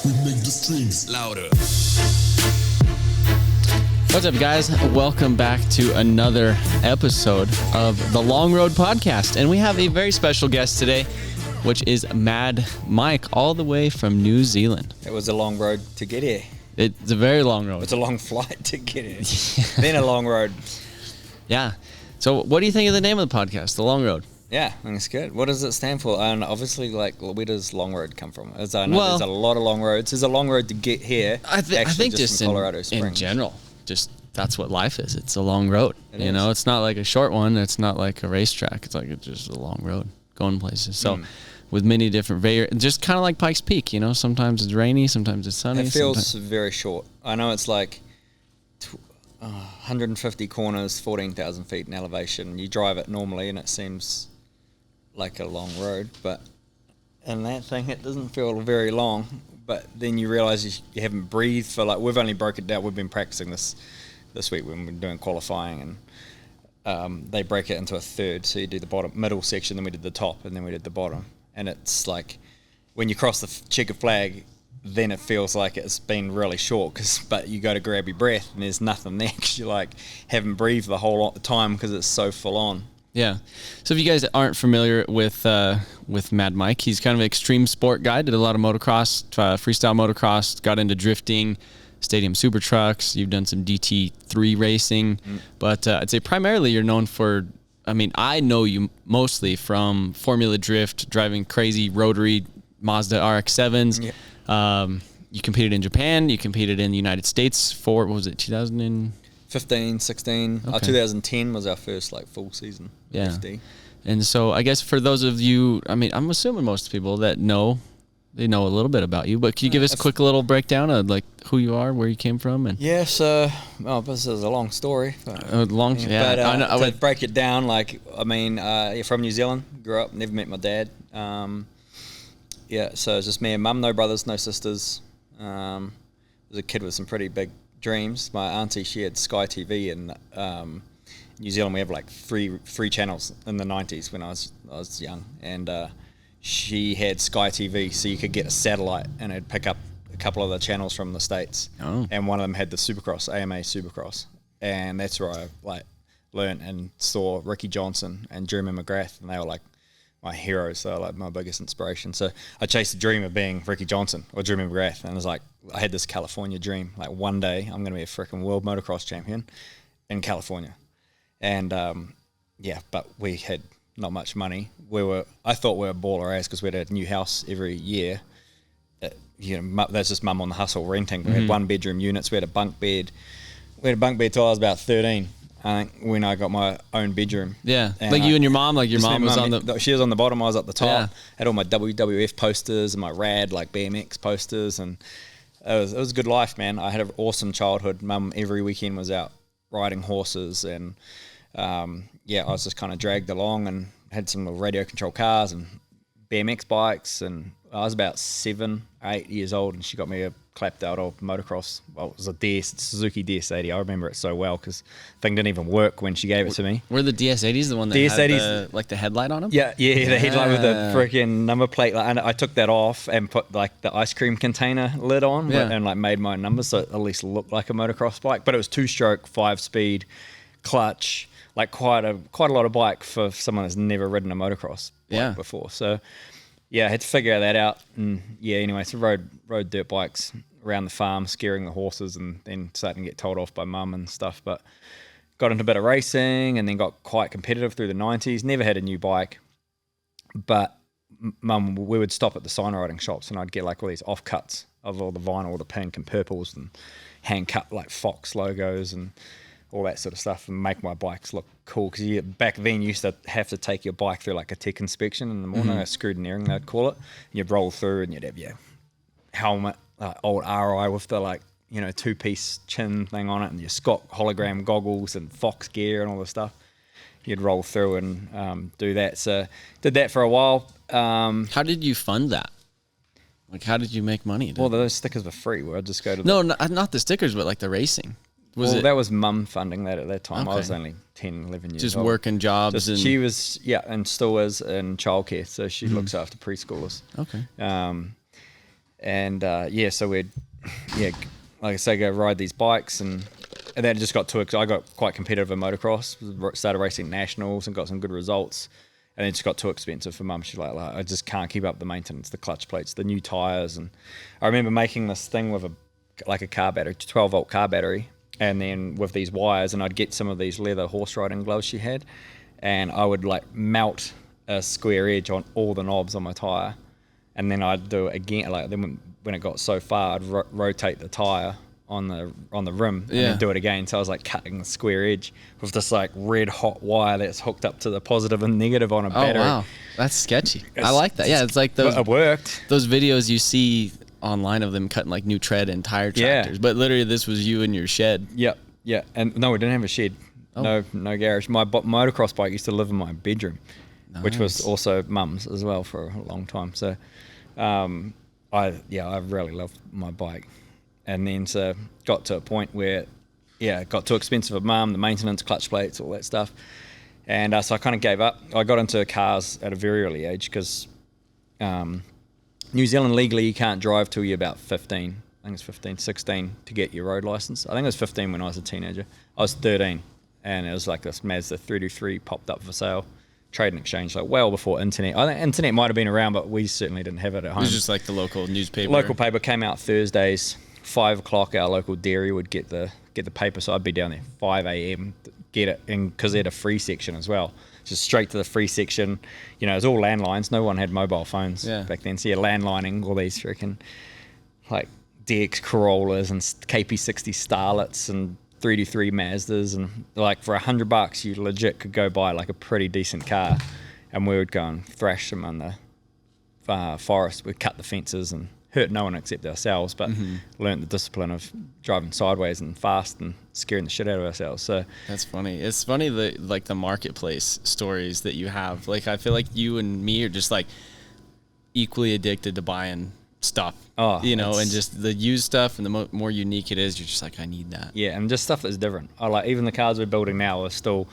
We make the streams louder. What's up, guys? Welcome back to another episode of the Long Road Podcast. And we have a very special guest today, which is Mad Mike, all the way from New Zealand. It was a long road to get here. It's a very long road. It's a long flight to get here. Then a long road. Yeah. So what do you think of the name of the podcast, The Long Road? Yeah, I think it's good. What does it stand for? And obviously, like, where does long road come from? As I know, there's a lot of long roads. There's a long road to get here. I think just from Colorado Springs. In general, just that's what life is. It's a long road. You know, it's not like a short one. It's not like a racetrack. It's just a long road going places. So with many different just kind of like Pikes Peak, you know, sometimes it's rainy, sometimes it's sunny. It feels very short. I know it's like 150 corners, 14,000 feet in elevation. You drive it normally and it seems like a long road, but in that thing it doesn't feel very long. But then you realize you haven't breathed for, like, we've only broke it down. We've been practicing this week when we're doing qualifying, and they break it into a third. So you do the middle section, then we did the top, and then we did the bottom. And it's like when you cross the checkered flag, then it feels like it's been really short, but you go to grab your breath and there's nothing there because you like haven't breathed the whole lot of the time because it's so full on. Yeah. So if you guys aren't familiar with Mad Mike, he's kind of an extreme sport guy. Did a lot of motocross, freestyle motocross, got into drifting, stadium super trucks. You've done some DT3 racing, but I'd say primarily you're known for, I know you mostly from Formula Drift, driving crazy rotary Mazda RX-7s. Yeah. You competed in Japan. You competed in the United States for, what was it, 2015, 16. Okay. 2010 was our first full season. Yeah. FD. And so I guess for those of you, I'm assuming most people that know, they know a little bit about you, but can you give us a quick little breakdown of who you are, where you came from? And this is a long story. To break it down, you're from New Zealand, grew up, never met my dad. So it's just me and mum, no brothers, no sisters. Was a kid with some pretty big dreams. My auntie, she had Sky TV in New Zealand. We have three channels in the 90s when I was young, and she had Sky TV, so you could get a satellite and it'd pick up a couple of the channels from the States. Oh. And one of them had the Supercross, AMA Supercross, and that's where I learned and saw Ricky Johnson and Jeremy McGrath, and they were my heroes. They were my biggest inspiration. So I chased the dream of being Ricky Johnson or Jeremy McGrath, and it was I had this California dream. One day I'm going to be a freaking world motocross champion in California. And but we had not much money. I thought we were baller ass because we had a new house every year. That's just mum on the hustle renting. We had 1-bedroom units. We had a bunk bed. We had a bunk bed till I was about 13. I think when I got my own bedroom. Yeah, and you and your mom, your mom was on the... She was on the bottom, I was at the top. Yeah. Had all my WWF posters and my rad, BMX posters, and it was a good life, man. I had an awesome childhood. Mum every weekend was out riding horses, and I was just kind of dragged along and had some little radio control cars and BMX bikes, and I was about 7, 8 years old, and she got me a clapped out old motocross. Well, it was a Suzuki DS80. I remember it so well because the thing didn't even work when she gave it to me. Were the DS80s the one that had the headlight on them? Yeah, the headlight with the freaking number plate. And I took that off and put the ice cream container lid on and made my own numbers so it at least looked like a motocross bike. But it was 2-stroke, 5-speed, clutch, quite a lot of bike for someone that's never ridden a motocross bike before. So I had to figure that out, and anyway, so rode dirt bikes around the farm, scaring the horses, and then starting to get told off by mum and stuff. But got into a bit of racing, and then got quite competitive through the 90s. Never had a new bike, but mum, we would stop at the sign riding shops, and I'd get all these offcuts of all the vinyl, the pink and purples, and hand cut Fox logos and all that sort of stuff, and make my bikes look cool. Because back then you used to have to take your bike through a tech inspection in the morning, a scrutineering they'd call it. And you'd roll through and you'd have your helmet, old RI with the 2-piece chin thing on it, and your Scott hologram goggles and Fox gear and all the stuff. You'd roll through and do that. So did that for a while. How did you fund that? How did you make money? Well, those stickers were free. I'd just go to not the stickers, but the racing. That was mum funding that at that time. Okay. I was only 10, 11 years old. Just working jobs. She was, and still is in childcare, so she looks after preschoolers. Okay. And so we'd like I say, go ride these bikes, and then it just got too. I got quite competitive in motocross. Started racing nationals and got some good results. And it just got too expensive for Mum. She's like, I just can't keep up the maintenance, the clutch plates, the new tires. And I remember making this thing with a car battery, 12-volt car battery, and then with these wires, and I'd get some of these leather horse riding gloves she had, and I would like melt a square edge on all the knobs on my tire, and then I'd do it again. Like then when it got so far, I'd rotate the tire on the rim and then do it again. So I was like cutting the square edge with this like red hot wire that's hooked up to the positive and negative on a battery. Oh wow, that's sketchy. I like that. Yeah, it's like those. It worked. Those videos you see online of them cutting like new tread and tire tractors. But literally, this was you in your shed. Yep. Yeah. And no, we didn't have a shed. Oh. No garage. My motocross bike used to live in my bedroom, which was also Mum's as well for a long time. So, I really loved my bike. And then so got to a point where, it got too expensive for Mum, the maintenance, clutch plates, all that stuff. And so I kind of gave up. I got into cars at a very early age because New Zealand legally you can't drive till you're about 15. I think it's 15, 16 to get your road license. I think it was 15 when I was a teenager. I was 13, and it was like this Mazda 323 popped up for sale. Trade and exchange, like well before internet. I think internet might have been around, but we certainly didn't have it at home. It was just like the local newspaper. Local paper came out Thursdays. 5 o'clock, our local dairy would get the paper, so I'd be down there 5 a.m. to get it, and because they had a free section as well, just straight to the free section. You know, it was all landlines. No one had mobile phones back then, so you're landlining all these freaking like DX Corollas and KP60 Starlets and 323 Mazdas, and like for $100 you legit could go buy like a pretty decent car, and we would go and thrash them on the forest. We'd cut the fences and hurt no one except ourselves, but learned the discipline of driving sideways and fast and scaring the shit out of ourselves. So that's funny. It's funny the marketplace stories that you have. Like I feel like you and me are just like equally addicted to buying stuff. And just the used stuff, and the more unique it is, you're just like, I need that. Yeah, and just stuff that's different. I like even the cars we're building now are still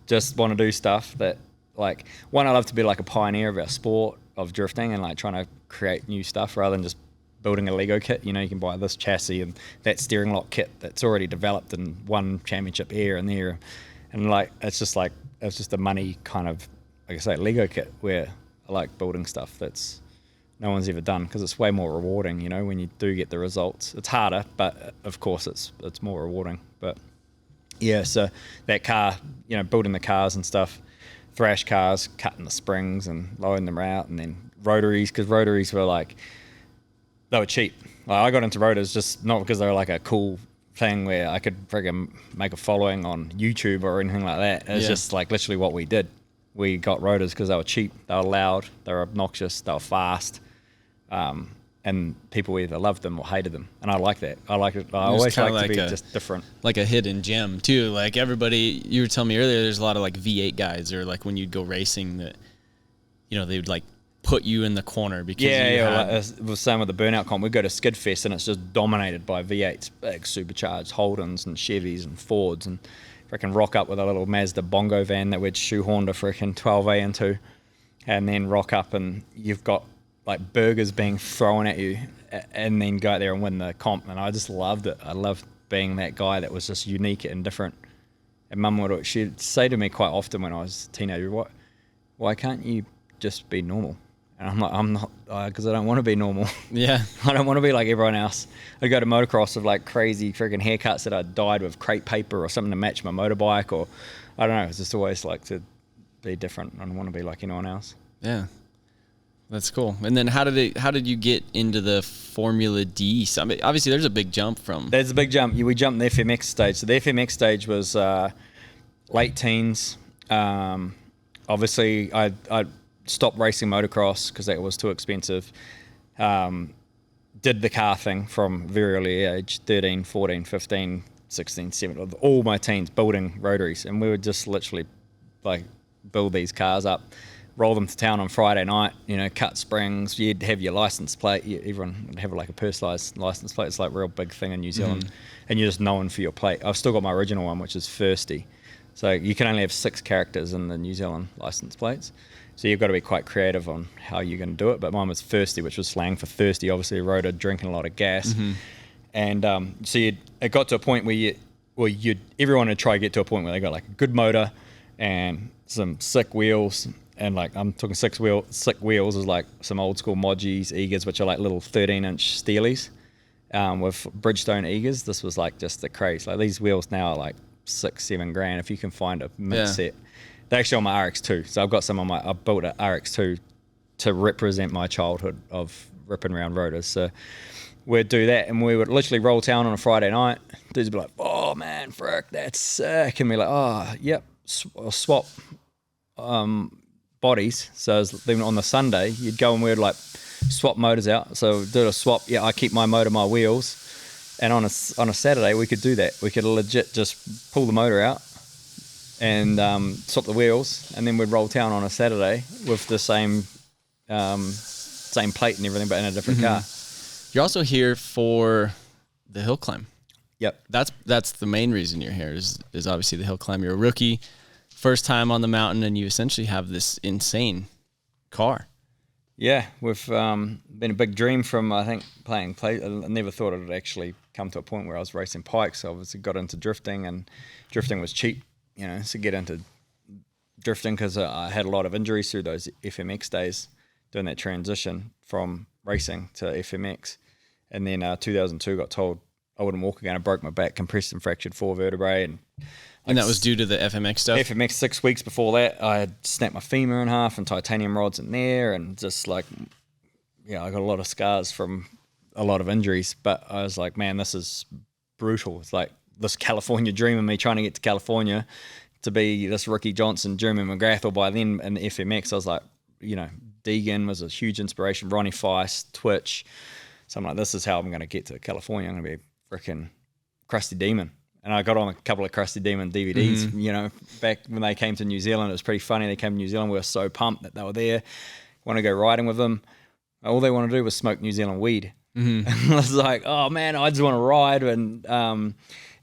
just want to do stuff that like one. I love to be like a pioneer of our sport of drifting and like trying to create new stuff rather than just building a Lego kit. You know, you can buy this chassis and that steering lock kit that's already developed and won championship here and there, and like it's just a money kind of, like I say, Lego kit where I like building stuff that's no one's ever done because it's way more rewarding. You know, when you do get the results, it's harder, but of course it's more rewarding. But yeah, so that car, you know, building the cars and stuff, thrash cars, cutting the springs and loading them out, and then rotaries, because rotaries were like, they were cheap. Like I got into rotors just not because they were like a cool thing where I could friggin' make a following on YouTube or anything like that. It was just like literally what we did. We got rotors because they were cheap, they were loud, they were obnoxious, they were fast, and people either loved them or hated them, and I like that. I like it. I always like to be just different, like a hidden gem too. Like everybody, you were telling me earlier, there's a lot of like V8 guys, or like when you'd go racing that, you know, they would like put you in the corner because like, it was same with the burnout comp. We go to Skid Fest and it's just dominated by V8s, big supercharged Holdens and Chevys and Fords, and freaking rock up with a little Mazda bongo van that we'd shoehorned a freaking 12A into, and then rock up and you've got like burgers being thrown at you, and then go out there and win the comp. And I just loved it. I loved being that guy that was just unique and different. And Mum she'd say to me quite often when I was a teenager, why can't you just be normal? And I'm like, I'm not, because I don't want to be normal. Yeah. I don't want to be like everyone else. I'd go to motocross with like crazy freaking haircuts that I dyed with crepe paper or something to match my motorbike, or I don't know. It's just always like to be different. I don't want to be like anyone else. Yeah. That's cool. And then how did you get into the Formula D? So, I mean, obviously, there's a big jump from. There's a big jump. We jumped the FMX stage. So the FMX stage was late teens. Obviously, I stopped racing motocross because that was too expensive. Did the car thing from very early age, 13, 14, 15, 16, 17, all my teens building rotaries. And we would just literally like build these cars up, roll them to town on Friday night, you know, cut springs. You'd have your license plate. Everyone would have like a personalised license plate. It's like a real big thing in New Zealand. And you're just known for your plate. I've still got my original one, which is Firsty. So you can only have 6 characters in the New Zealand license plates. So you've got to be quite creative on how you're going to do it. But mine was thirsty, which was slang for thirsty. Obviously, a rotor drinking a lot of gas, and so it got to a point where everyone would try to get to a point where they got like a good motor and some sick wheels. And like I'm talking sick wheels is like some old school Modgies, Eagers, which are like little 13-inch Steelies with Bridgestone Eagers. This was like just the craze. Like these wheels now are like $6-7 grand if you can find a mix set. They're actually on my RX2, so I've got some on my. I built an RX2 to represent my childhood of ripping around rotors. So we'd do that, and we would literally roll town on a Friday night. Dudes would be like, "Oh man, frick, that's sick," and we're like, "Oh, yep, I'll swap." Bodies. So then on the Sunday, you'd go and we'd like swap motors out. So do a swap. Yeah, I keep my motor, my wheels, and on a Saturday we could do that. We could legit just pull the motor out and swap the wheels, and then we'd roll town on a Saturday with the same plate and everything, but in a different car. You're also here for the hill climb. Yep, that's the main reason you're here. Is obviously the hill climb. You're a rookie. First time on the mountain, and you essentially have this insane car. Yeah, we've been a big dream from, I think, playing. I never thought it would actually come to a point where I was racing pikes. So obviously got into drifting, and drifting was cheap, to get into drifting because I had a lot of injuries through those FMX days doing that transition from racing to FMX. And then 2002 got told I wouldn't walk again. I broke my back, compressed and fractured 4 vertebrae. And that was due to the FMX stuff? FMX 6 weeks before that, I had snapped my femur in half and titanium rods in there, and just like, I got a lot of scars from a lot of injuries. But I was like, man, this is brutal. It's like this California dream of me trying to get to California to be this Ricky Johnson, Jeremy McGrath, or by then in the FMX, I was like, Deegan was a huge inspiration, Ronnie Feist, Twitch. So I'm like, this is how I'm going to get to California. I'm going to be a freaking Krusty Demon. And I got on a couple of Krusty Demon DVDs, back when they came to New Zealand. It was pretty funny. They came to New Zealand. We were so pumped that they were there. Want to go riding with them. All they want to do was smoke New Zealand weed. And I was like, oh man, I just want to ride. And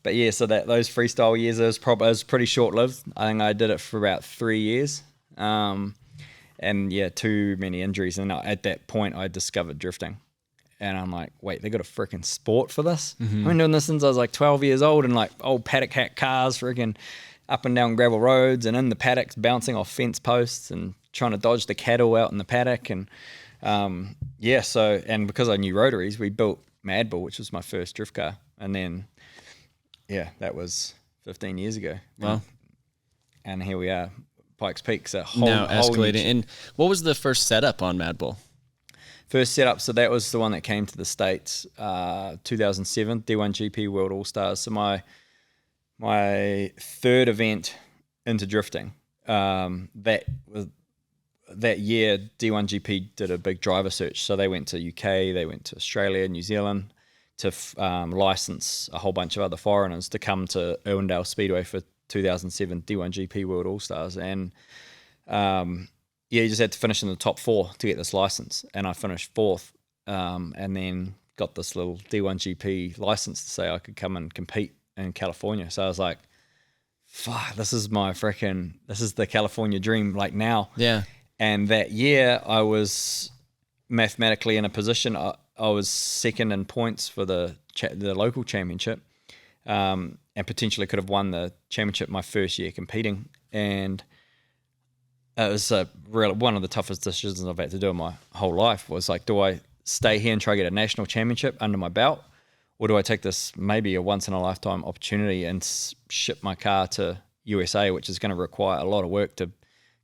but yeah, so those freestyle years, it was pretty short lived. I think I did it for about 3 years. And yeah, too many injuries. And at that point, I discovered drifting. And I'm like, wait, they got a freaking sport for this? I've been doing this since I was like 12 years old, and like old paddock hack cars freaking up and down gravel roads and in the paddocks bouncing off fence posts and trying to dodge the cattle out in the paddock. And and because I knew rotaries, we built Mad Bull, which was my first drift car. And then, that was 15 years ago. Wow. And here we are, Pikes Peak. So now escalating. And what was the first setup on Mad Bull? First setup, so that was the one that came to the States, 2007, D1GP World All-Stars. So my third event into drifting. That year, D1GP did a big driver search. So they went to UK, they went to Australia, New Zealand to license a whole bunch of other foreigners to come to Irwindale Speedway for 2007 D1GP World All-Stars. And you just had to finish in the top 4 to get this license. And I finished 4th and then got this little D1GP license to say I could come and compete in California. So I was like, fuck, this is the California dream like now. Yeah. And that year I was mathematically in a position, I was second in points for the local championship and potentially could have won the championship my first year competing. And it was one of the toughest decisions I've had to do in my whole life was like, do I stay here and try to get a national championship under my belt? Or do I take this maybe a once-in-a-lifetime opportunity and ship my car to USA, which is going to require a lot of work to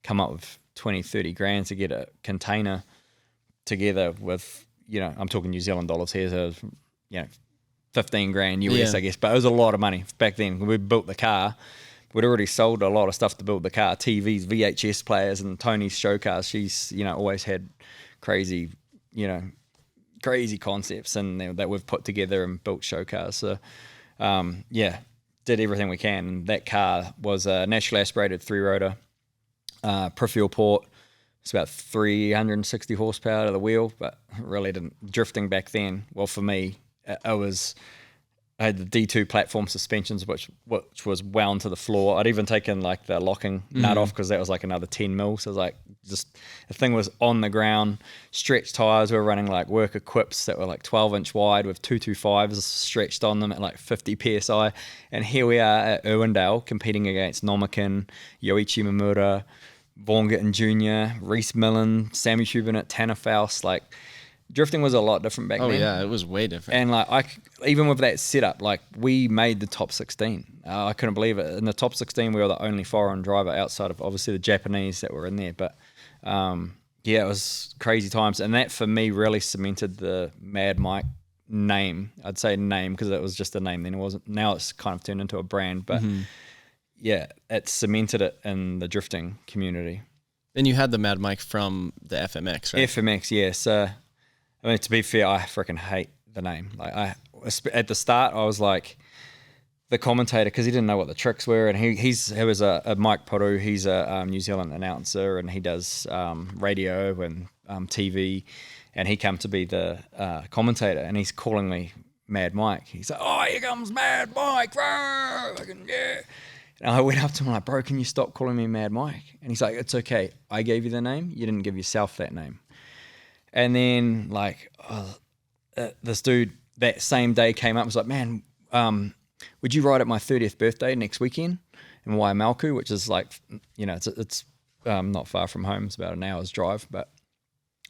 come up with 20, 30 grand to get a container together with, I'm talking New Zealand dollars here, so, 15 grand US, I guess. But it was a lot of money back then. When we built the car, we'd already sold a lot of stuff to build the car, TVs, VHS players, and Tony's show cars. She's, always had crazy concepts and that we've put together and built show cars. So, did everything we can. And that car was a naturally aspirated 3-rotor, pre-fuel port. It's about 360 horsepower to the wheel, but really didn't. Drifting back then, well, for me, it was I had the D2 platform suspensions, which was wound to the floor. I'd even taken like the locking nut off because that was like another 10 mil. So it was like just the thing was on the ground. Stretched tires. We were running like work equips that were like 12-inch wide with 225s stretched on them at like 50 psi. And here we are at Irwindale competing against Nomakin, Yoichi Mamura, Vaughan Gittin Jr., Reese Millen, Sammy Schubinett, Tanner Faust, like. Drifting was a lot different back then. Oh yeah, it was way different. And like even with that setup, like we made the top 16. I couldn't believe it. In the top 16, we were the only foreign driver outside of obviously the Japanese that were in there. But yeah, it was crazy times, and that for me really cemented the Mad Mike name. I'd say name because it was just a name then. It wasn't. Now it's kind of turned into a brand, but yeah, it cemented it in the drifting community. And you had the Mad Mike from the FMX, right? FMX, yes. I mean, to be fair, I freaking hate the name. Like at the start, I was like the commentator because he didn't know what the tricks were, and he was a Mike Poru. He's a New Zealand announcer, and he does radio and TV, and he come to be the commentator, and he's calling me Mad Mike. He's like, "Oh, here comes Mad Mike!" Yeah. And I went up to him like, "Bro, can you stop calling me Mad Mike?" And he's like, "It's okay. I gave you the name. You didn't give yourself that name." And then like this dude that same day came up and was like, "Man, would you ride at my 30th birthday next weekend in MILWAUKEE," which is like, you know, it's not far from home. It's about an hour's drive. But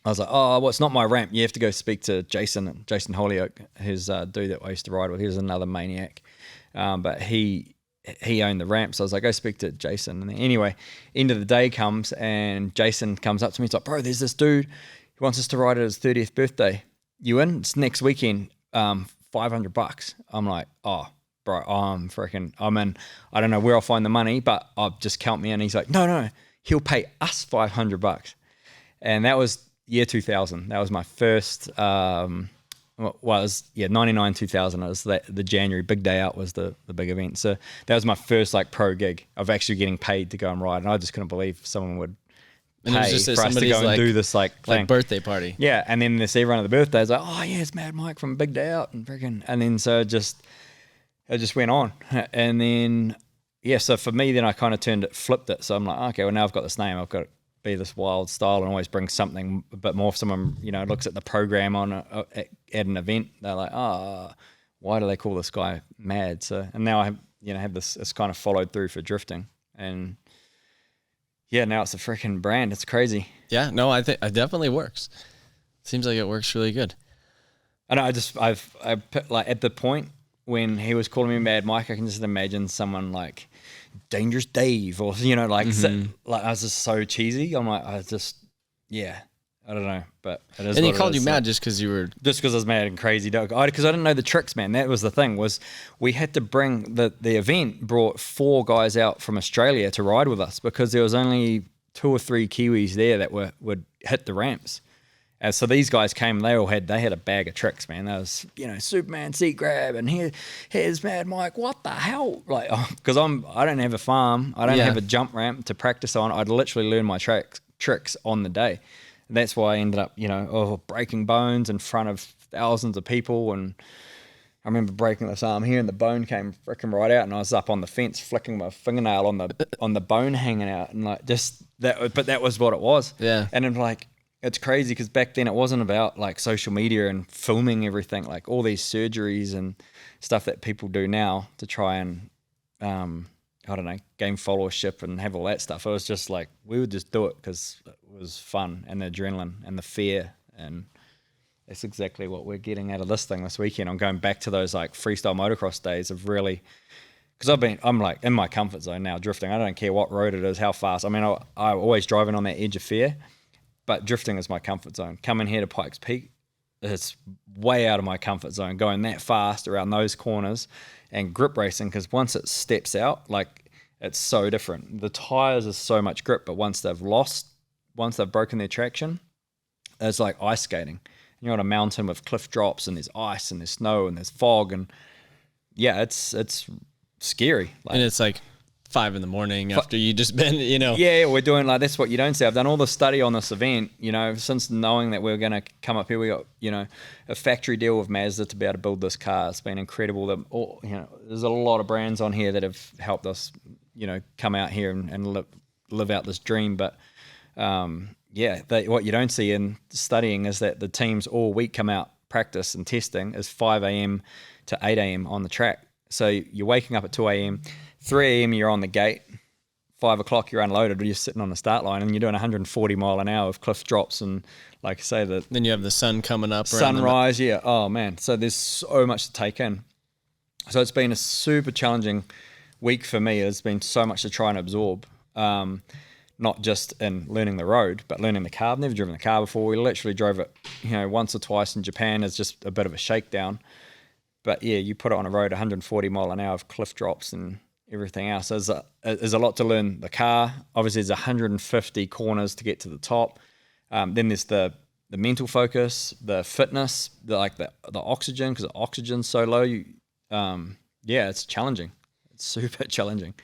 I was like, "Oh, well, it's not my ramp. You have to go speak to Jason Holyoke, who's a dude that I used to ride with. He was another maniac. But he owned the ramp. So I was like, go speak to Jason." And then anyway, end of the day comes and Jason comes up to me. He's like, "Bro, there's this dude. He wants us to ride at his 30th birthday. You in? It's next weekend, $500. I'm like, "Oh, bro, I'm in. I don't know where I'll find the money, but I'll just count me in." He's like, no, he'll pay us $500. And that was year 2000. That was my first, 99, 2000. It was the January, big day out was the big event. So that was my first like pro gig of actually getting paid to go and ride. And I just couldn't believe someone would pay just for us to go and do this like thing. Birthday party. Yeah, and then this everyone at the birthday is like, "Oh yeah, it's Mad Mike from Big Day Out," and then so it just went on, and then yeah, so for me then I kind of flipped it. So I'm like, okay, well now I've got this name, I've got to be this wild style and always bring something a bit more. If someone looks at the program on at an event, they're like, "Oh, why do they call this guy Mad?" So and now I have this. It's kind of followed through for drifting and. Yeah, now it's a freaking brand. It's crazy. Yeah, no, I think it definitely works. Seems like it works really good. I know. I put, like at the point when he was calling me Mad Mike, I can just imagine someone like Dangerous Dave or like like I was just so cheesy. I'm like I don't know, but it is. And he called you mad just because you were just because I was mad and crazy, dog. Because I didn't know the tricks, man. That was the thing. Was we had to bring the event brought 4 guys out from Australia to ride with us because there was only 2 or 3 Kiwis there that would hit the ramps. And so these guys came. They had a bag of tricks, man. That was Superman seat grab and here's Mad Mike. What the hell? Like because I don't have a farm. I don't have a jump ramp to practice on. I'd literally learn my tricks on the day. And that's why I ended up, breaking bones in front of thousands of people. And I remember breaking this arm here, and the bone came freaking right out, and I was up on the fence flicking my fingernail on the bone hanging out, and like just that. But that was what it was. Yeah. And then like it's crazy because back then it wasn't about like social media and filming everything, like all these surgeries and stuff that people do now to try and I don't know, gain followership and have all that stuff. It was just like we would just do it because it was fun and the adrenaline and the fear, and that's exactly what we're getting out of this thing this weekend. I'm going back to those like freestyle motocross days of really, because I'm like in my comfort zone now drifting. I don't care what road it is, how fast. I mean, I'm always driving on that edge of fear, but drifting is my comfort zone. Coming here to Pikes Peak, it's way out of my comfort zone going that fast around those corners. And grip racing, because once it steps out, like it's so different. The tires are so much grip, but once they've broken their traction, it's like ice skating. You're on a mountain with cliff drops, and there's ice, and there's snow, and there's fog, and yeah, it's scary. And it's like 5 a.m. after you just been, Yeah, we're doing like, that's what you don't see. I've done all the study on this event, since knowing that we're going to come up here. We got, a factory deal with Mazda to be able to build this car. It's been incredible. There's a lot of brands on here that have helped us, come out here and live out this dream. But what you don't see in studying is that the teams all week come out, practice and testing is 5 a.m. to 8 a.m. on the track. So you're waking up at 2 a.m., 3 a.m. you're on the gate, 5 o'clock you're unloaded, or you're sitting on the start line, and you're doing 140 mile an hour of cliff drops, and like I say, then you have the sun coming up, sunrise. Yeah, oh man, so there's so much to take in. So it's been a super challenging week for me. There's been so much to try and absorb, not just in learning the road, but learning the car. I've never driven the car before. We literally drove it, once or twice in Japan as just a bit of a shakedown. But yeah, you put it on a road, 140 mile an hour of cliff drops and everything else. There's a lot to learn the car. Obviously, there's 150 corners to get to the top. Then there's the mental focus, the fitness, the oxygen, because the oxygen's so low. It's challenging. It's super challenging.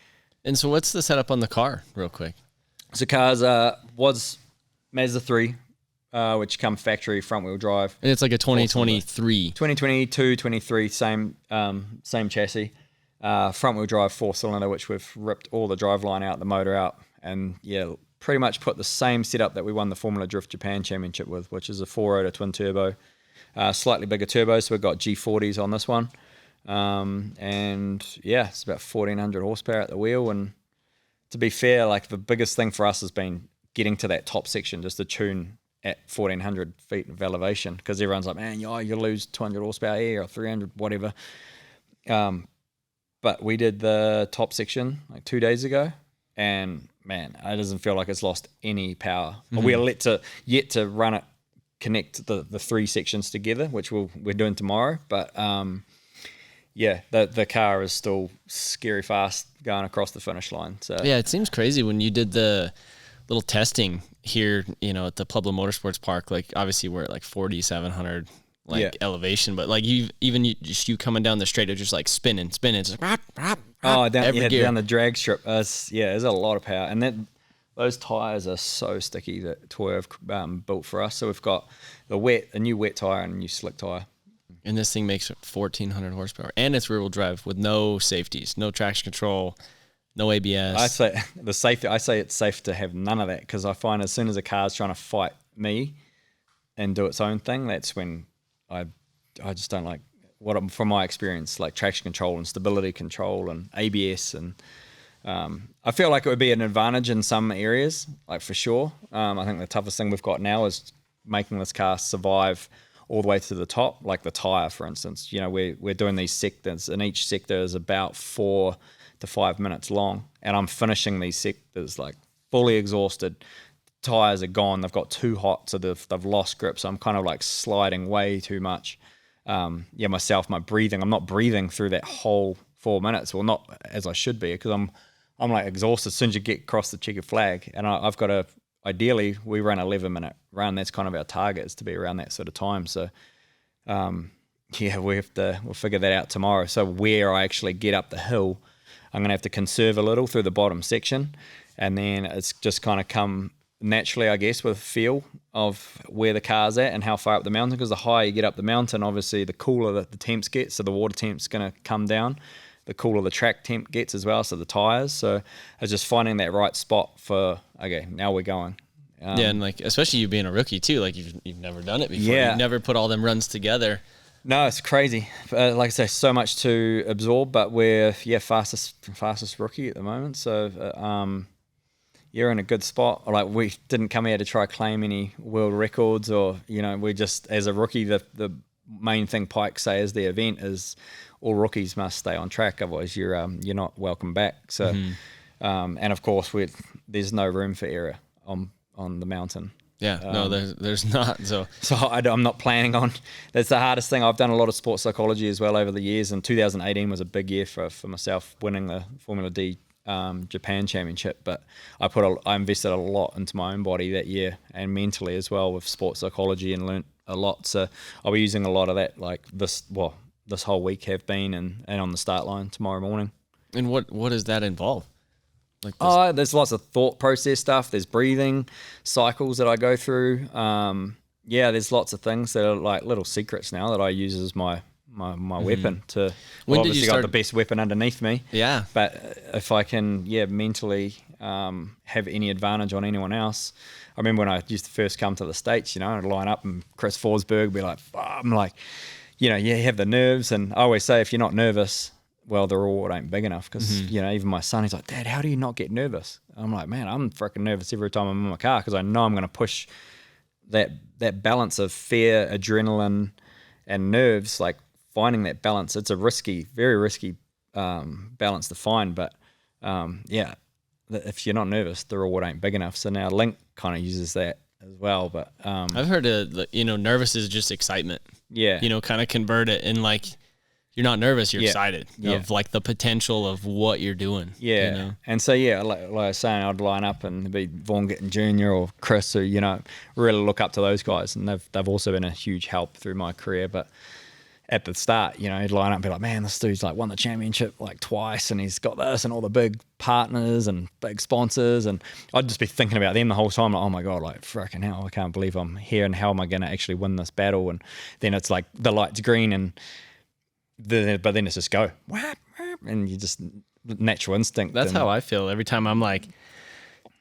And so what's the setup on the car, real quick? So cars was Mazda 3, which come factory front-wheel drive. And it's like a 2023. 2022, 23, same chassis. Front-wheel drive 4-cylinder, which we've ripped all the driveline out, the motor out, and pretty much put the same setup that we won the Formula Drift Japan Championship with, which is a 4-rotor twin-turbo, slightly bigger turbo, so we've got G40s on this one. It's about 1,400 horsepower at the wheel, and to be fair, like the biggest thing for us has been getting to that top section, just to tune at 1,400 feet of elevation, because everyone's like, man, you lose 200 horsepower here or 300, whatever. But we did the top section like 2 days ago, and man, it doesn't feel like it's lost any power. Mm-hmm. We're yet to run it, connect the 3 sections together, which we're doing tomorrow. But the car is still scary fast going across the finish line. So yeah, it seems crazy when you did the little testing here, at the Pueblo Motorsports Park. Like obviously we're at like 4,700 elevation, but like you coming down the straight, it's just like spinning, it's like down the drag strip. There's a lot of power, and those tires are so sticky that Toyo have built for us. So we've got a new wet tire and a new slick tire. And this thing makes 1,400 horsepower, and it's rear-wheel drive with no safeties, no traction control, no ABS. I say it's safe to have none of that, because I find as soon as a car's trying to fight me and do its own thing, that's when I just don't like from my experience, like traction control and stability control and ABS, and I feel like it would be an advantage in some areas, like for sure. I think the toughest thing we've got now is making this car survive all the way to the top, like the tire, for instance. We're doing these sectors, and each sector is about 4 to 5 minutes long, and I'm finishing these sectors like fully exhausted. Tires are gone. They've got too hot, so they've lost grip. So I'm kind of like sliding way too much. My breathing. I'm not breathing through that whole 4 minutes. Well, not as I should be, because I'm like exhausted as soon as you get across the checkered flag. And I've got to, ideally, we run an 11-minute run. That's kind of our target, is to be around that sort of time. So, we'll figure that out tomorrow. So where I actually get up the hill, I'm going to have to conserve a little through the bottom section, and then it's just kind of come naturally, I guess, with feel of where the car's at and how far up the mountain, because the higher you get up the mountain, obviously the cooler the temps get, so the water temp's going to come down, the cooler the track temp gets as well, so the tires. So it's just finding that right spot for, okay, now we're going. And like, especially you being a rookie too, like you've never done it before. You've never put all them runs together. No, it's crazy. Like I say, so much to absorb, but we're fastest rookie at the moment. So you're in a good spot. Like, we didn't come here to try claim any world records, or we just, as a rookie, the main thing Pike say is the event is all rookies must stay on track, otherwise you're not welcome back. So and of course there's no room for error on the mountain. No, there's not. So I'm not planning on. That's the hardest thing. I've done a lot of sports psychology as well over the years, and 2018 was a big year for myself, winning the Formula D Japan Championship. But I invested a lot into my own body that year, and mentally as well, with sports psychology, and learnt a lot. So I'll be using a lot of that, like this whole week have been, and on the start line tomorrow morning. And what does that involve? Like this? Oh, there's lots of thought process stuff. There's breathing cycles that I go through. There's lots of things that are like little secrets now that I use as my weapon to. When Well, did you obviously start- got the best weapon underneath me. Yeah. But if I can, mentally have any advantage on anyone else. I remember when I used to first come to the States, I'd line up and Chris Forsberg would be like, I'm like, you have the nerves. And I always say, if you're not nervous, well, the reward ain't big enough. Because, even my son, he's like, Dad, how do you not get nervous? I'm like, man, I'm freaking nervous every time I'm in my car because I know I'm going to push that balance of fear, adrenaline, and nerves, like finding that balance. It's a very risky balance to find. But, if you're not nervous, the reward ain't big enough. So now Link kind of uses that as well. But I've heard nervous is just excitement. Yeah. Kind of convert it, and like you're not nervous, you're excited of like the potential of what you're doing. Yeah. And so like I was saying, I'd line up and it'd be Vaughn Gittin Jr. or Chris, who really look up to those guys, and they've also been a huge help through my career. But at the start, he'd line up and be like, man, this dude's like won the championship like twice, and he's got this and all the big partners and big sponsors, and I'd just be thinking about them the whole time, like, oh my God, like freaking hell, I can't believe I'm here, and how am I going to actually win this battle? And then it's like the light's green, and but then it's just go, and you just natural instinct. That's how I feel every time. I'm like,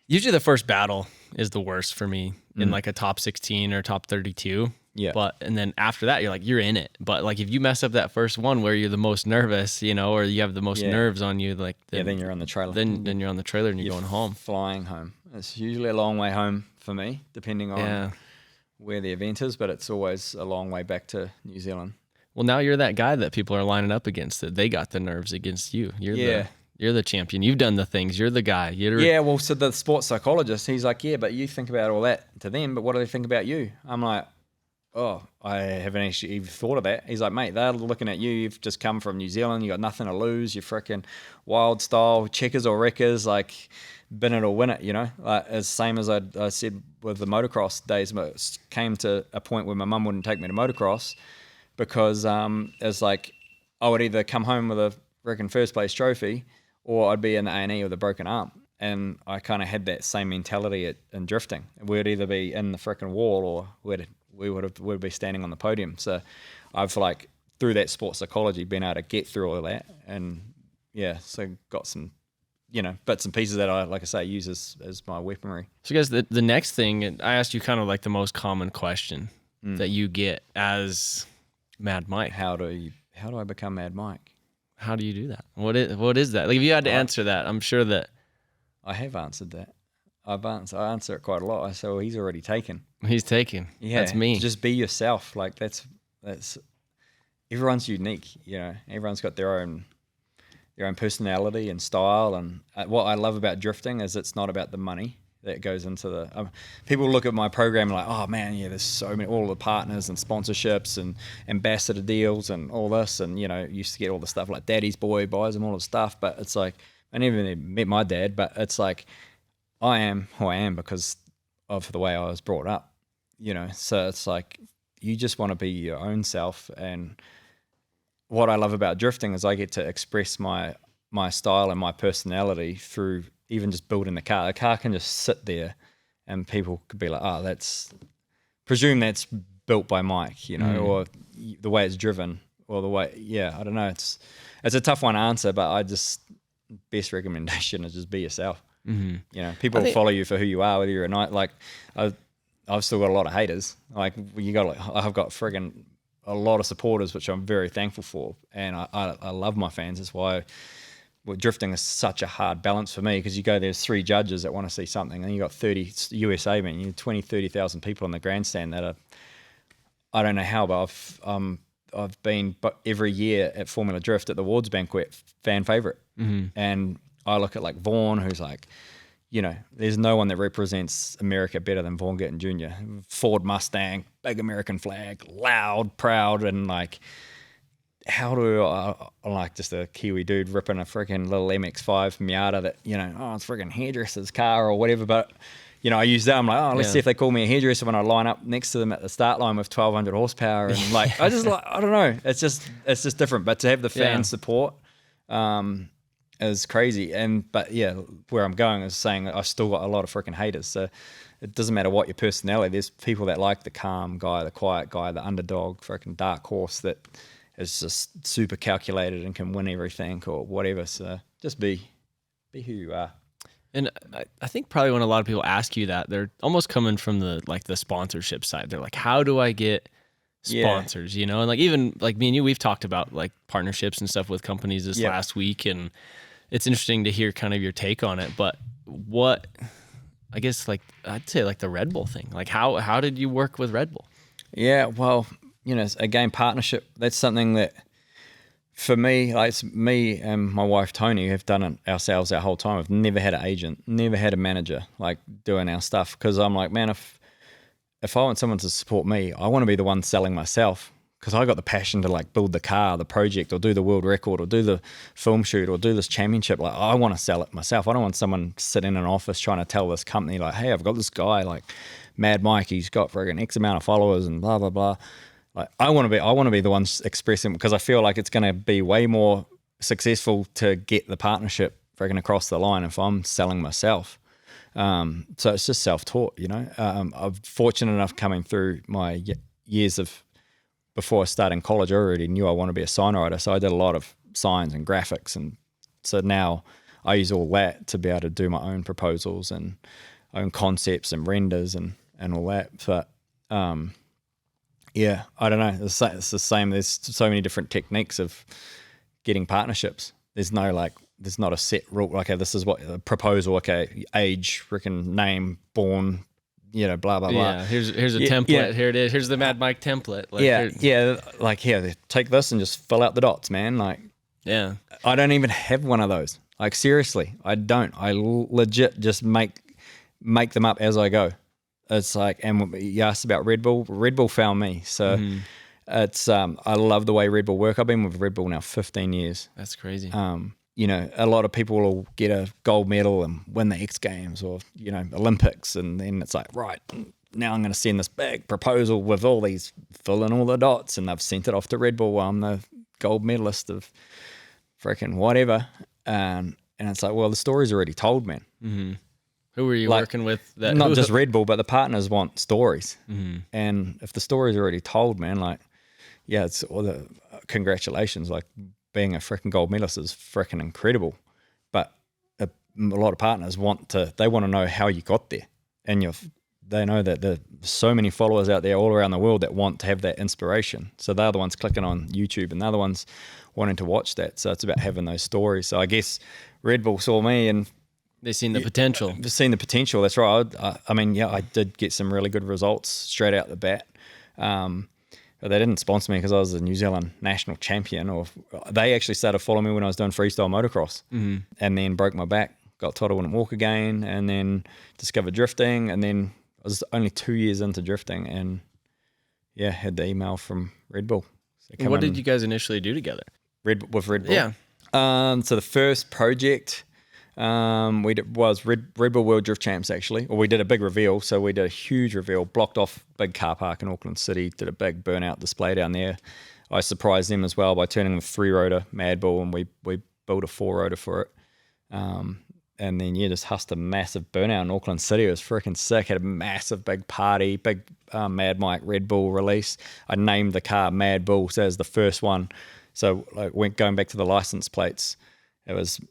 usually the first battle is the worst for me in like a top 16 or top 32. Yeah. And then after that, you're in it. But like if you mess up that first one where you're the most nervous, or you have the most nerves on you, like then you're on the trailer. Then you're on the trailer and you're going home. Flying home. It's usually a long way home for me, depending on where the event is, but it's always a long way back to New Zealand. Well, now you're that guy that people are lining up against, that they got the nerves against you. You're the champion. You've done the things. You're the guy. Well, so the sports psychologist, he's like, yeah, but you think about all that to them, but what do they think about you? I'm like, oh, I haven't actually even thought of that. He's like, mate, they're looking at you. You've just come from New Zealand. You got nothing to lose. You're freaking wild style, checkers or wreckers, like bin it or win it, Like, as same as I said with the motocross days, it came to a point where my mum wouldn't take me to motocross because it's like I would either come home with a freaking first place trophy or I'd be in the A&E with a broken arm. And I kind of had that same mentality in drifting. We'd either be in the freaking wall or we would be standing on the podium. So I've like through that sports psychology been able to get through all that, and so got some bits and pieces that I, like I say, use as my weaponry. So guys, the next thing, I asked you kind of like the most common question that you get as Mad Mike. How do I become Mad Mike? How do you do that? What is that? Like if you had to answer that, I'm sure that I have answered that. I answer it quite a lot. I say, well, he's already taken. He's taken. Yeah, that's me. Just be yourself. Like that's everyone's unique. Everyone's got their own personality and style. And what I love about drifting is it's not about the money that goes into the. People look at my program like, oh man, there's so many, all the partners and sponsorships and ambassador deals and all this, and used to get all the stuff like Daddy's Boy buys and all the stuff. But it's like I never even met my dad, but it's like I am who I am because of the way I was brought up, So it's like you just want to be your own self. And what I love about drifting is I get to express my style and my personality through even just building the car. A car can just sit there, and people could be like, "Oh, presume that's built by Mike," or the way it's driven, or the way. Yeah, I don't know. It's a tough one to answer, but best recommendation is just be yourself. Mm-hmm. People will follow you for who you are, whether you're a knight. Like I've still got a lot of haters. Like I've got friggin' a lot of supporters, which I'm very thankful for, and I love my fans. That's why drifting is such a hard balance for me, because there's 3 judges that want to see something, and you got 30 USA, man, you 30,000 people in the grandstand that are, I don't know how, but I've been every year at Formula Drift at the Awards Banquet, fan favorite. Mm-hmm. And I look at like Vaughn, who's like, there's no one that represents America better than Vaughn Gittin Jr. Ford Mustang, big American flag, loud, proud, and like, how do I like just a Kiwi dude ripping a freaking little MX-5 Miata that, it's freaking hairdresser's car or whatever, but I use that. I'm like, let's see if they call me a hairdresser when I line up next to them at the start line with 1,200 horsepower. And like, I don't know. It's just different. But to have the fan support, is crazy. But yeah, where I'm going is saying I still got a lot of freaking haters. So it doesn't matter what your personality. There's people that like the calm guy, the quiet guy, the underdog, freaking dark horse that is just super calculated and can win everything or whatever. So just be who you are. And I think probably when a lot of people ask you that, they're almost coming from the sponsorship side. They're like, how do I get sponsors, you know? And like, even like me and you, we've talked about like partnerships and stuff with companies this last week, and it's interesting to hear kind of your take on it. But what, I guess, like, I'd say like the Red Bull thing, like how did you work with Red Bull? Yeah, well, you know, again, partnership, that's something that for me, like, it's me and my wife Tony have done it ourselves our whole time. I've never had an agent, never had a manager like doing our stuff, because I'm like, man, if I want someone to support me, I want to be the one selling myself, because I got the passion to like build the car, the project, or do the world record, or do the film shoot, or do this championship. Like, I want to sell it myself. I don't want someone sitting in an office trying to tell this company like, hey, I've got this guy like Mad Mike, he's got friggin' X amount of followers and blah blah blah. Like, I want to be the one expressing, because I feel like it's going to be way more successful to get the partnership friggin' across the line if I'm selling myself. So it's just self-taught, you know. I'm fortunate enough coming through my years of before starting college, I already knew I want to be a sign writer. So I did a lot of signs and graphics, and so now I use all that to be able to do my own proposals and own concepts and renders and all that. But yeah, I don't know. It's the same. There's so many different techniques of getting partnerships. There's not a set rule. Okay, this is what a proposal. Okay, age, freaking name, born, you know, blah blah blah. Yeah, here's a template. Yeah. Here it is. Here's the Mad Mike template. Like, like here, take this and just fill out the dots, man. Like, yeah, I don't even have one of those. Like, seriously, I don't. I legit just make them up as I go. It's like, and you asked about Red Bull. Red Bull found me. So it's I love the way Red Bull work. I've been with Red Bull now 15 years. That's crazy. You know, a lot of people will get a gold medal and win the X Games or, you know, Olympics, and then it's like, right, now I'm going to send this big proposal with all these, fill in all the dots, and I've sent it off to Red Bull. I'm the gold medalist of freaking whatever. And it's like, well, the story's already told, man. Mm-hmm. Who were you working with? That not just Red Bull, but the partners want stories. Mm-hmm. And if the story's already told, man, like, yeah, it's all the congratulations. Like, being a freaking gold medalist is freaking incredible. But a lot of partners want to know how you got there. And they know that there's so many followers out there all around the world that want to have that inspiration. So they're the ones clicking on YouTube, and they're the ones wanting to watch that. So it's about having those stories. So I guess Red Bull saw me and they seen the potential. Seen the potential. That's right. I mean, yeah, I did get some really good results straight out the bat. But they didn't sponsor me because I was a New Zealand national champion. Or they actually started following me when I was doing freestyle motocross, and then broke my back, got told I wouldn't walk again, and then discovered drifting. And then I was only 2 years into drifting, and yeah, had the email from Red Bull. So what did you guys initially do together? With Red Bull? Yeah. So the first project was Red Bull World Drift Champs, actually. Or we did a big reveal. So we did a huge reveal, blocked off big car park in Auckland City, did a big burnout display down there. I surprised them as well by turning the 3-rotor Mad Bull, and we built a 4-rotor for it. And then, yeah, just hussed a massive burnout in Auckland City. It was freaking sick. Had a massive big party, big Mad Mike Red Bull release. I named the car Mad Bull, so it was the first one. So like, going back to the license plates, it was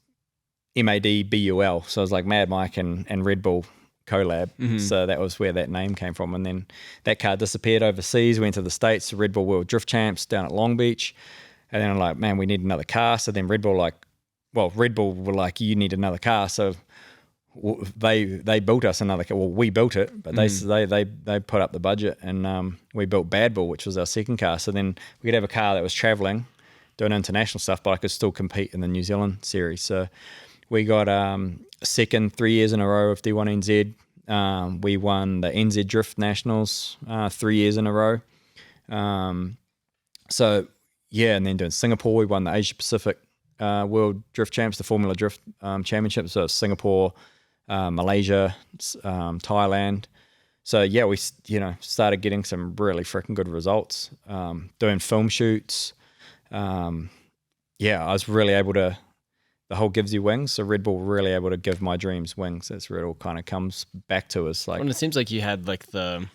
MADBUL. So it was like Mad Mike and Red Bull collab. Mm-hmm. So that was where that name came from. And then that car disappeared overseas, went to the States, Red Bull World Drift Champs down at Long Beach. And then I'm like, man, we need another car. So then Red Bull were like, you need another car. So they built us another car. Well, we built it, but they put up the budget, and we built Bad Bull, which was our second car. So then we could have a car that was traveling, doing international stuff, but I could still compete in the New Zealand series. So we got second 3 years in a row of D1NZ. We won the NZ Drift Nationals 3 years in a row. So yeah, and then doing Singapore, we won the Asia Pacific World Drift Champs, the Formula Drift Championship. So Singapore, Malaysia, Thailand. So yeah, we started getting some really freaking good results. Doing film shoots. I was really able to the whole gives you wings. So Red Bull really able to give my dreams wings. That's where it all kind of comes back to us. Like, when it seems like you had like the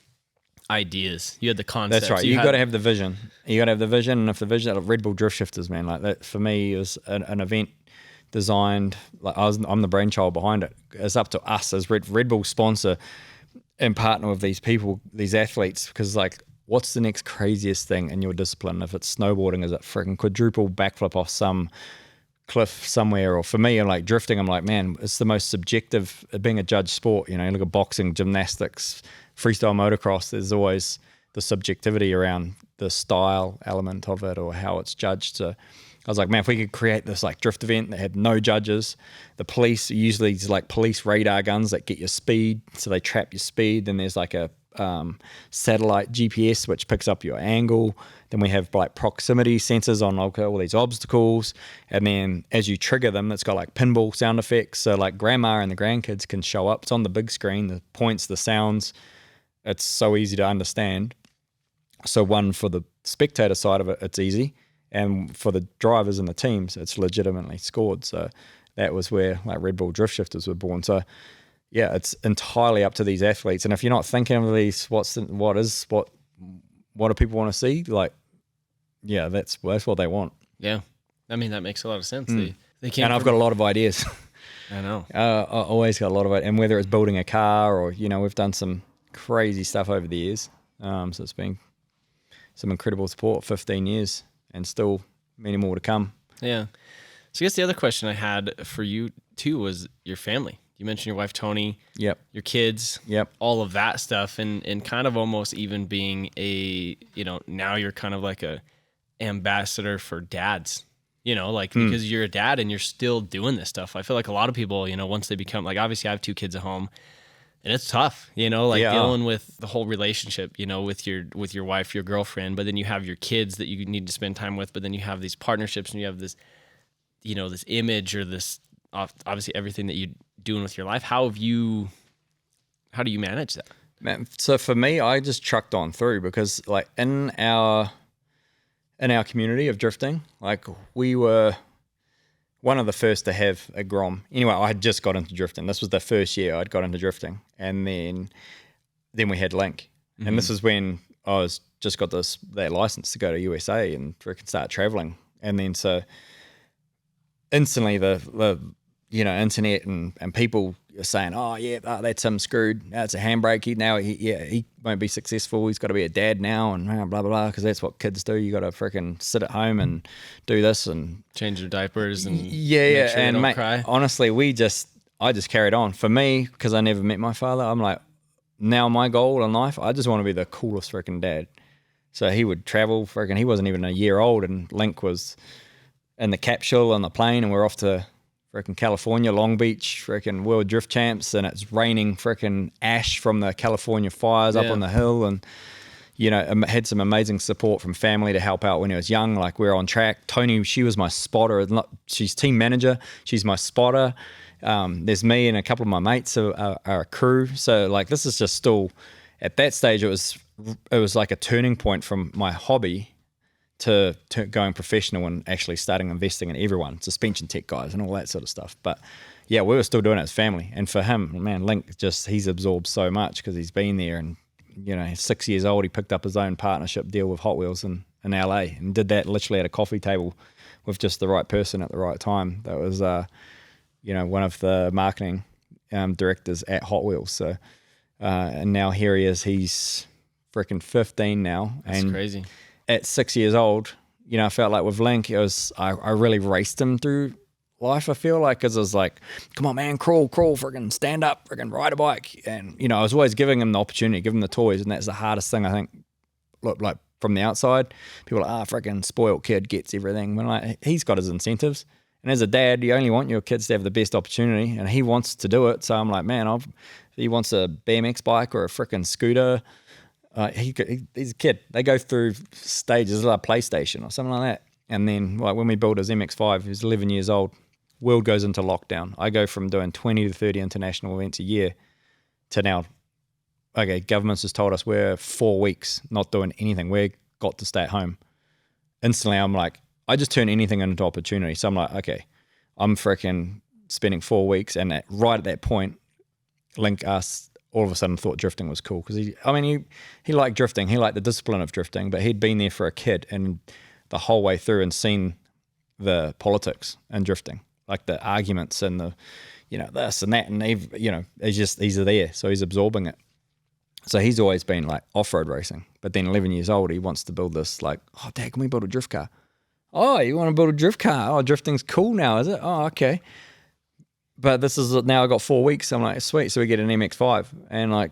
ideas, you had the concepts. That's right. You got to have the vision. You got to have the vision, and if the vision, Red Bull Drift Shifters, man, like that for me is an event designed. Like I'm the brainchild behind it. It's up to us as Red Bull sponsor and partner with these people, these athletes, because like, what's the next craziest thing in your discipline? If it's snowboarding, is it freaking quadruple backflip off some cliff somewhere? Or for me, I'm like drifting, I'm like, man, it's the most subjective, being a judge sport. You know, you look at boxing, gymnastics, freestyle motocross, there's always the subjectivity around the style element of it or how it's judged. So I was like, man, if we could create this like drift event that had no judges, the police, usually it's like police radar guns that get your speed, so they trap your speed. Then there's like a satellite GPS which picks up your angle. Then we have like proximity sensors on all these obstacles, and then as you trigger them, it's got like pinball sound effects, so like grandma and the grandkids can show up. It's on the big screen, the points, the sounds. It's so easy to understand. So one, for the spectator side of it, it's easy, and for the drivers and the teams, it's legitimately scored. So that was where like Red Bull Drift Shifters were born. So yeah, it's entirely up to these athletes. And if you're not thinking of these, what do people want to see? Like, yeah, that's what they want. Yeah, I mean that makes a lot of sense. They can't. And I've got a lot of ideas. I know. I always got a lot of it. And whether it's building a car or, you know, we've done some crazy stuff over the years. So it's been some incredible support, 15 years, and still many more to come. Yeah. So I guess the other question I had for you too was your family. You mentioned your wife, Tony. Yep. Your kids. Yep. All of that stuff. And kind of almost even being a, you know, now you're kind of like a ambassador for dads, you know, like because you're a dad and you're still doing this stuff. I feel like a lot of people, you know, once they become like, obviously I have 2 kids at home and it's tough, you know, like dealing with the whole relationship, you know, with your wife, your girlfriend, but then you have your kids that you need to spend time with, but then you have these partnerships and you have this, you know, this image or this, obviously everything that you're doing with your life. How do you manage that? Man, so for me, I just trucked on through because like in our community of drifting, like we were one of the first to have a Grom. Anyway, I had just got into drifting. This was the first year I'd got into drifting. And then we had Link. Mm-hmm. And this is when I was just got that license to go to USA and freaking start traveling. And then so instantly the you know, internet and people are saying, oh yeah, that's him screwed. That's a handbrake. He won't be successful. He's got to be a dad now and blah, blah, blah, because that's what kids do. You got to freaking sit at home and do this and change your diapers and yeah. Sure and mate, cry. Honestly, I just carried on. For me, because I never met my father, I'm like, now my goal in life, I just want to be the coolest freaking dad. So he would travel freaking, he wasn't even a year old, and Link was in the capsule on the plane, and we're off to freaking California, Long Beach, freaking World Drift Champs, and it's raining freaking ash from the California fires up on the hill, and you know, had some amazing support from family to help out when he was young. Like we were on track. Tony, she was my spotter. She's team manager. She's my spotter. There's me and a couple of my mates are a crew. So like this is just still at that stage. It was like a turning point from my hobby to going professional and actually starting investing in everyone, suspension tech guys and all that sort of stuff. But yeah, we were still doing it as family. And for him, man, Link he's absorbed so much because he's been there, and you know, he's 6 years old. He picked up his own partnership deal with Hot Wheels in LA and did that literally at a coffee table with just the right person at the right time. That was, you know, one of the marketing directors at Hot Wheels. So, and now here he is. He's freaking 15 now. That's crazy. At 6 years old, you know, I felt like with Link, I really raced him through life, I feel like, because I was like, come on, man, crawl, freaking stand up, freaking ride a bike. And, you know, I was always giving him the opportunity, giving him the toys, and that's the hardest thing, I think, look, like from the outside. People are like, freaking spoiled kid gets everything. When like, he's got his incentives. And as a dad, you only want your kids to have the best opportunity, and he wants to do it. So I'm like, man, if he wants a BMX bike or a freaking scooter, he's a kid. They go through stages like a PlayStation or something like that. And then like when we built his MX-5, he was 11 years old. World goes into lockdown. I go from doing 20 to 30 international events a year to now, okay, government's just told us we're 4 weeks not doing anything. We've got to stay at home. Instantly, I'm like, I just turn anything into opportunity. So I'm like, okay, I'm freaking spending 4 weeks, and right at that point, Link asked, all of a sudden thought drifting was cool because he liked drifting, he liked the discipline of drifting, but he'd been there for a kid and the whole way through and seen the politics and drifting, like the arguments and the, this and that, and he's there, so he's absorbing it. So he's always been like off-road racing, but then 11 years old, he wants to build this like, oh, Dad, can we build a drift car? Oh, you want to build a drift car? Oh, drifting's cool now, is it? Oh, okay. But this is now I got 4 weeks. I'm like, sweet. So we get an MX-5, and like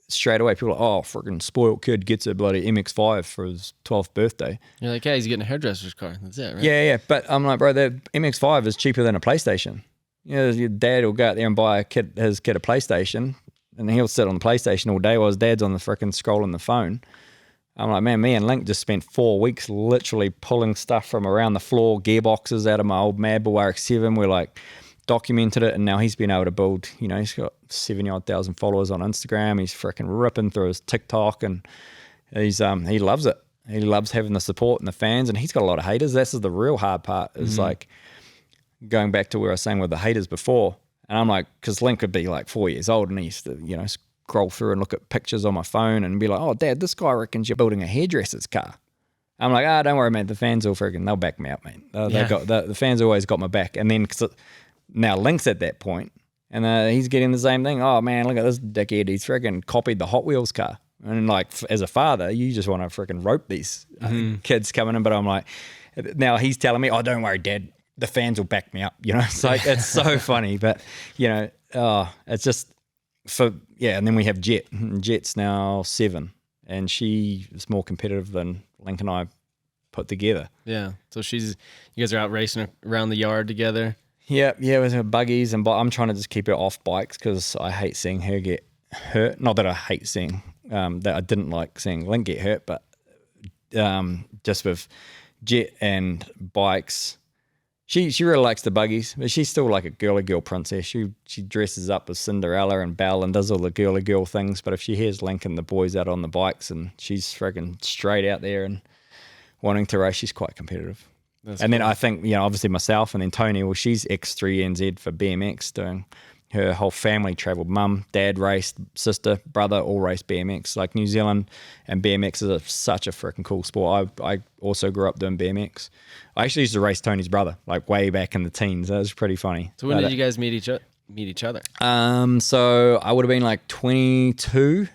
straight away people are like, oh, freaking spoiled kid gets a bloody MX-5 for his 12th birthday. You're like, yeah, he's getting a hairdresser's car. That's it, right? Yeah. But I'm like, bro, the MX-5 is cheaper than a PlayStation. Your dad will go out there and buy his kid a PlayStation, and he'll sit on the PlayStation all day while his dad's on the freaking scrolling the phone. I'm like, man, me and Link just spent 4 weeks literally pulling stuff from around the floor, gearboxes out of my old Mad Bull RX-7. We're like, documented it, and now he's been able to build, he's got 70,000 followers on Instagram. He's freaking ripping through his TikTok, and he loves it. He loves having the support and the fans, and he's got a lot of haters. This is the real hard part, is like going back to where I was saying with the haters before. And I'm like, because Link could be like 4 years old, and he used to, scroll through and look at pictures on my phone and be like, oh, Dad, this guy reckons you're building a hairdresser's car. I'm like, don't worry, man. The fans will they'll back me up, man. The fans always got my back. And then now Link's at that point, and he's getting the same thing. Oh man, look at this dickhead. He's freaking copied the Hot Wheels car. And like, as a father, you just want to freaking rope these kids coming in. But I'm like, now he's telling me, oh, don't worry, Dad, the fans will back me up. It's like, it's so funny. But it's just and then we have Jet. Jet's now 7, and she is more competitive than Link and I put together. Yeah. So you guys are out racing around the yard together. Yeah, with her buggies, and I'm trying to just keep her off bikes because I hate seeing her get hurt. Not that I hate seeing, that I didn't like seeing Link get hurt, but just with Jet and bikes, she really likes the buggies, but she's still like a girly girl princess. She dresses up as Cinderella and Belle and does all the girly girl things, but if she hears Link and the boys out on the bikes and she's freaking straight out there and wanting to race, she's quite competitive. That's and cool. Then I think, obviously myself, and then Tony, well, she's X3NZ for BMX, doing her whole family traveled. Mum, dad raced, sister, brother, all raced BMX. Like New Zealand and BMX is such a freaking cool sport. I also grew up doing BMX. I actually used to race Tony's brother, like way back in the teens. That was pretty funny. So when did you guys meet each other? So I would have been like 22,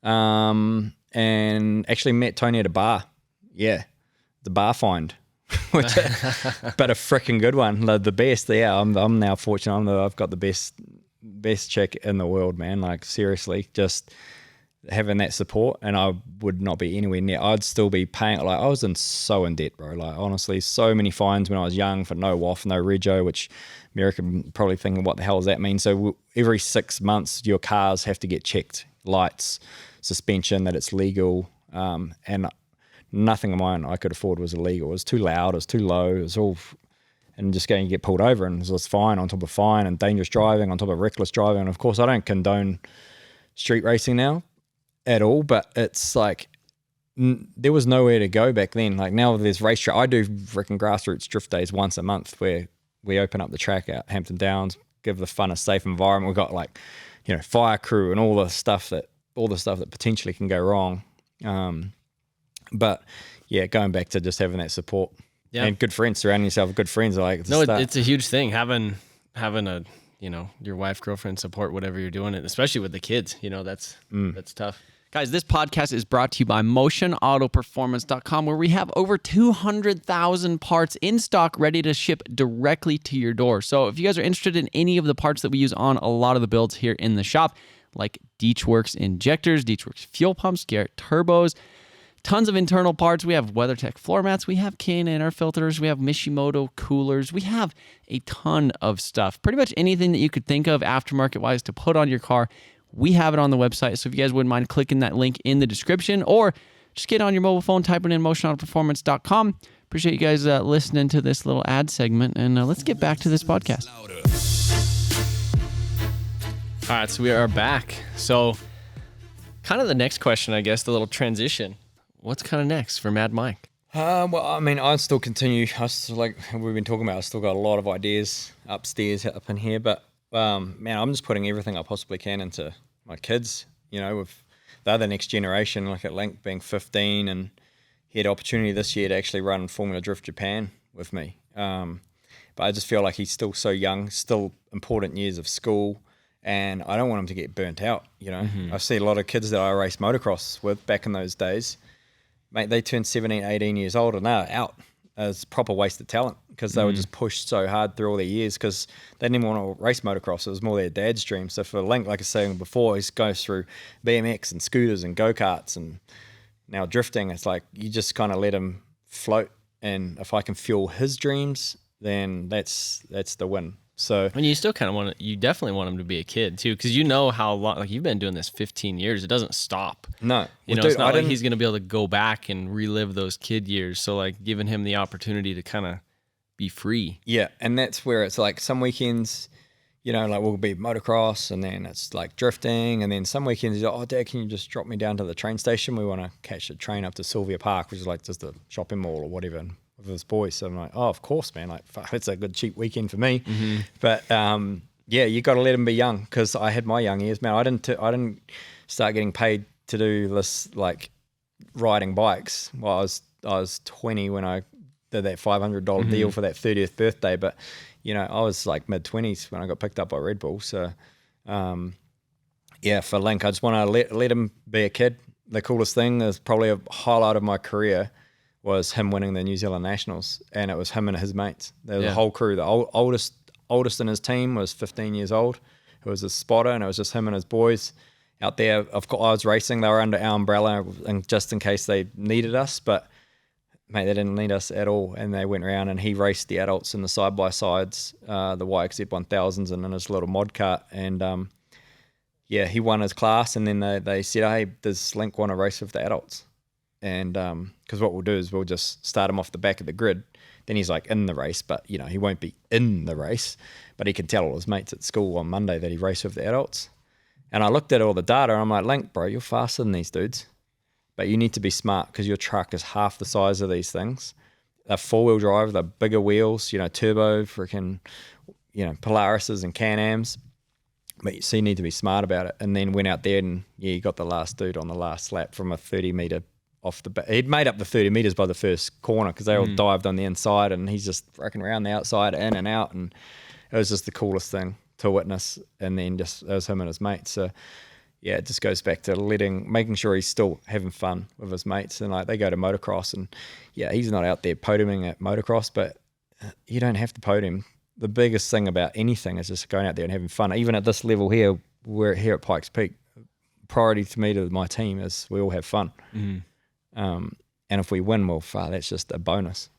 and actually met Tony at a bar. Yeah, the bar find. But a freaking good one, the best. Yeah, I'm now fortunate. I've got the best chick in the world, man. Like seriously, just having that support, and I would not be anywhere near. I'd still be paying. Like I was so in debt, bro. Like honestly, so many fines when I was young for no WOF, no rego, which America probably thinking, what the hell does that mean? So every 6 months, your cars have to get checked, lights, suspension, that it's legal, and nothing of mine I could afford was illegal. It was too loud, it was too low, it was all, and just going to get pulled over, and it was fine on top of fine, and dangerous driving on top of reckless driving. And of course I don't condone street racing now at all, but it's like there was nowhere to go back then. Like now there's racetrack. I do freaking grassroots drift days once a month where we open up the track out Hampton Downs, give the fun a safe environment. We've got like, fire crew and all the stuff that potentially can go wrong. But yeah, going back to just having that support and good friends, surrounding yourself with good friends. It's a huge thing having a, your wife, girlfriend support whatever you're doing, especially with the kids, that's tough. Guys, this podcast is brought to you by MotionAutoPerformance.com, where we have over 200,000 parts in stock ready to ship directly to your door. So if you guys are interested in any of the parts that we use on a lot of the builds here in the shop, like Deechworks injectors, Deechworks fuel pumps, Garrett turbos, tons of internal parts. We have WeatherTech floor mats. We have K&N air filters. We have Mishimoto coolers. We have a ton of stuff. Pretty much anything that you could think of aftermarket-wise to put on your car, we have it on the website. So if you guys wouldn't mind clicking that link in the description, or just get on your mobile phone, type it in MotionAutoPerformance.com. Appreciate you guys listening to this little ad segment, and let's get back to this podcast. All right, so we are back. So kind of the next question, I guess, the little transition. What's kind of next for Mad Mike? Well, I mean, I still continue. I still, like we've been talking about, I still got a lot of ideas upstairs, up in here. But man, I'm just putting everything I possibly can into my kids. You know, with the other next generation, like at Link being 15, and he had opportunity this year to actually run Formula Drift Japan with me. But I just feel like he's still so young, still important years of school, and I don't want him to get burnt out. You know, I see a lot of kids that I raced motocross with back in those days. Mate, they turned 17, 18 years old and they're out as proper waste of talent because they were just pushed so hard through all their years because they didn't even want to race motocross. It was more their dad's dream. So for Link, like I was saying before, he goes through BMX and scooters and go-karts and now drifting. It's like you just kind of let him float. And if I can fuel his dreams, then that's the win. So, and you still kind of you definitely want him to be a kid too, because you know how long, like you've been doing this 15 years. It doesn't stop. No. You know, it's not like he's going to be able to go back and relive those kid years. So like giving him the opportunity to kind of be free. Yeah. And that's where it's like some weekends, you know, like we'll be motocross and then it's like drifting. And then some weekends, he's like, oh, Dad, can you just drop me down to the train station? We want to catch a train up to Sylvia Park, which is like just a shopping mall or whatever. With his boys. So I'm like, oh, of course, man. Like, fuck, it's a good cheap weekend for me. But yeah, you got to let him be young because I had my young years, man. I didn't start getting paid to do this like riding bikes. Well, I was 20 when I did that $500 deal for that 30th birthday. But you know, I was like mid-20s when I got picked up by Red Bull. So yeah, for Link, I just want to let him be a kid. The coolest thing is probably a highlight of my career was him winning the New Zealand Nationals, and it was him and his mates. There was a whole crew. The oldest in his team was 15 years old, who was a spotter, and it was just him and his boys out there. Of course, I was racing. They were under our umbrella, and just in case they needed us, but mate, they didn't need us at all. And they went around, and he raced the adults in the side by sides, the YXZ 1000s, and in his little mod cart. And yeah, he won his class, and then they said, "Hey, does Link want to race with the adults?" And because what we'll do is we'll just start him off the back of the grid. Then he's like in the race, but you know he won't be in the race. But he can tell all his mates at school on Monday that he raced with the adults. And I looked at all the data, and I'm like, Link, bro, you're faster than these dudes, but you need to be smart because your truck is half the size of these things. They're four-wheel drive, they're bigger wheels, you know, turbo, freaking, you know, Polarises and Can-Ams. But so you need to be smart about it. And then went out there and yeah, he got the last dude on the last lap from a 30-meter off the back. He'd made up the 30 meters by the first corner because they all dived on the inside, and he's just wrecking around the outside, in and out, and it was just the coolest thing to witness. And then just it was him and his mates. So yeah, it just goes back to making sure he's still having fun with his mates. And like they go to motocross, and yeah, he's not out there podiuming at motocross, but you don't have to podium. The biggest thing about anything is just going out there and having fun. Even at this level here, we're here at Pikes Peak. Priority to me, to my team, is we all have fun. And if we win, well, that's just a bonus.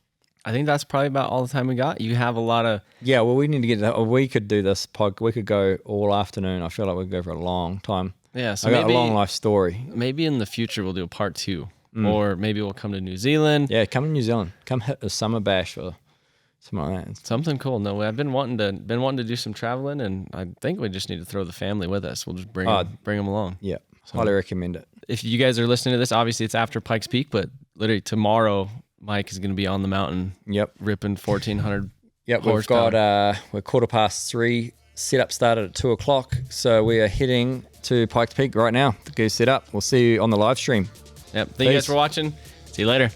I think that's probably about all the time we got. You have a lot of... Yeah, well, we need to get... we could do this pod. We could go all afternoon. I feel like we could go for a long time. Yeah, so I got a long life story. Maybe in the future we'll do a part 2. Or maybe we'll come to New Zealand. Yeah, come to New Zealand. Come hit a summer bash or something like that. Something cool. No way. I've been wanting to do some traveling, and I think we just need to throw the family with us. We'll just bring them along. Yeah, highly recommend it. If you guys are listening to this, obviously it's after Pikes Peak, but literally tomorrow, Mike is going to be on the mountain. Yep. Ripping 1,400 Yep, horsepower. we've got, we're 3:15. Setup started at 2 o'clock. So we are heading to Pikes Peak right now to go set up. We'll see you on the live stream. Yep. Thank you guys for watching. See you later.